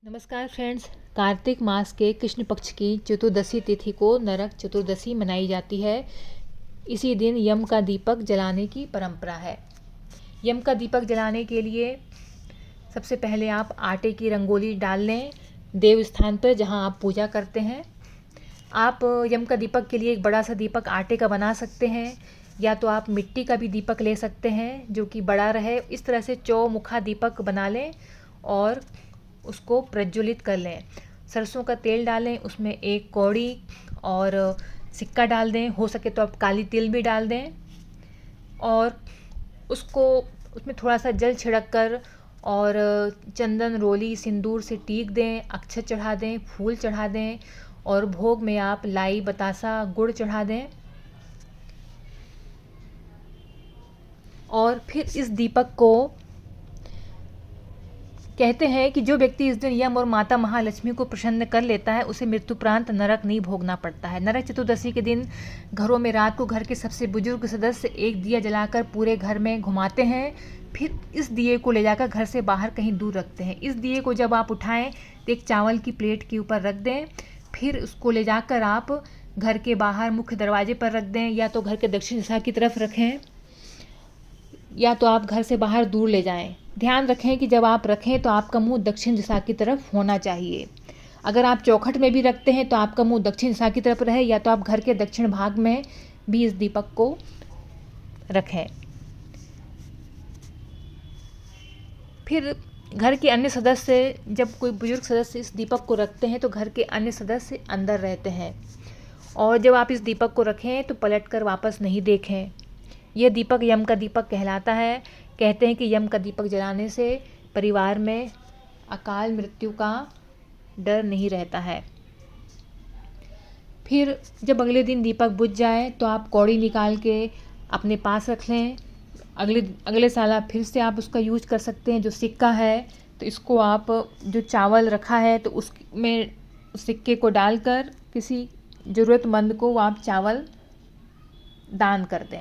नमस्कार फ्रेंड्स। कार्तिक मास के कृष्ण पक्ष की चतुर्दशी तिथि को नरक चतुर्दशी मनाई जाती है। इसी दिन यम का दीपक जलाने की परंपरा है। यम का दीपक जलाने के लिए सबसे पहले आप आटे की रंगोली डाल लें देव स्थान पर जहां आप पूजा करते हैं। आप यम का दीपक के लिए एक बड़ा सा दीपक आटे का बना सकते हैं, या तो आप मिट्टी का भी दीपक ले सकते हैं जो कि बड़ा रहे। इस तरह से चौमुखा दीपक बना लें और उसको प्रज्वलित कर लें। सरसों का तेल डालें, उसमें एक कौड़ी और सिक्का डाल दें। हो सके तो आप काली तिल भी डाल दें और उसको उसमें थोड़ा सा जल छिड़क कर और चंदन रोली सिंदूर से टीक दें, अक्षत चढ़ा दें, फूल चढ़ा दें और भोग में आप लाई बतासा गुड़ चढ़ा दें। और फिर इस दीपक को कहते हैं कि जो व्यक्ति इस दिन यम और माता महालक्ष्मी को प्रसन्न कर लेता है उसे मृत्युपरांत नरक नहीं भोगना पड़ता है। नरक चतुर्दशी के दिन घरों में रात को घर के सबसे बुजुर्ग सदस्य एक दिया जलाकर पूरे घर में घुमाते हैं। फिर इस दिए को ले जाकर घर से बाहर कहीं दूर रखते हैं। इस दिए को जब आप उठाएं तो एक चावल की प्लेट के ऊपर रख दें। फिर उसको ले जाकर आप घर के बाहर मुख्य दरवाजे पर रख दें, या तो घर के दक्षिण दिशा की तरफ रखें या तो आप घर से बाहर दूर ले जाएं। ध्यान रखें कि जब आप रखें तो आपका मुंह दक्षिण दिशा की तरफ होना चाहिए। अगर आप चौखट में भी रखते हैं तो आपका मुंह दक्षिण दिशा की तरफ रहे, या तो आप घर के दक्षिण भाग में भी इस दीपक को रखें। फिर घर के अन्य सदस्य, जब कोई बुजुर्ग सदस्य इस दीपक को रखते हैं तो घर के अन्य सदस्य अंदर रहते हैं। और जब आप इस दीपक को रखें तो पलटकर वापस नहीं देखें। यह दीपक यम का दीपक कहलाता है। कहते हैं कि यम का दीपक जलाने से परिवार में अकाल मृत्यु का डर नहीं रहता है। फिर जब अगले दिन दीपक बुझ जाए तो आप कौड़ी निकाल के अपने पास रख लें। अगले साल आप फिर से आप उसका यूज कर सकते हैं। जो सिक्का है तो इसको आप जो चावल रखा है तो उसमें सिक्के को डालकर किसी ज़रूरतमंद को आप चावल दान कर दें।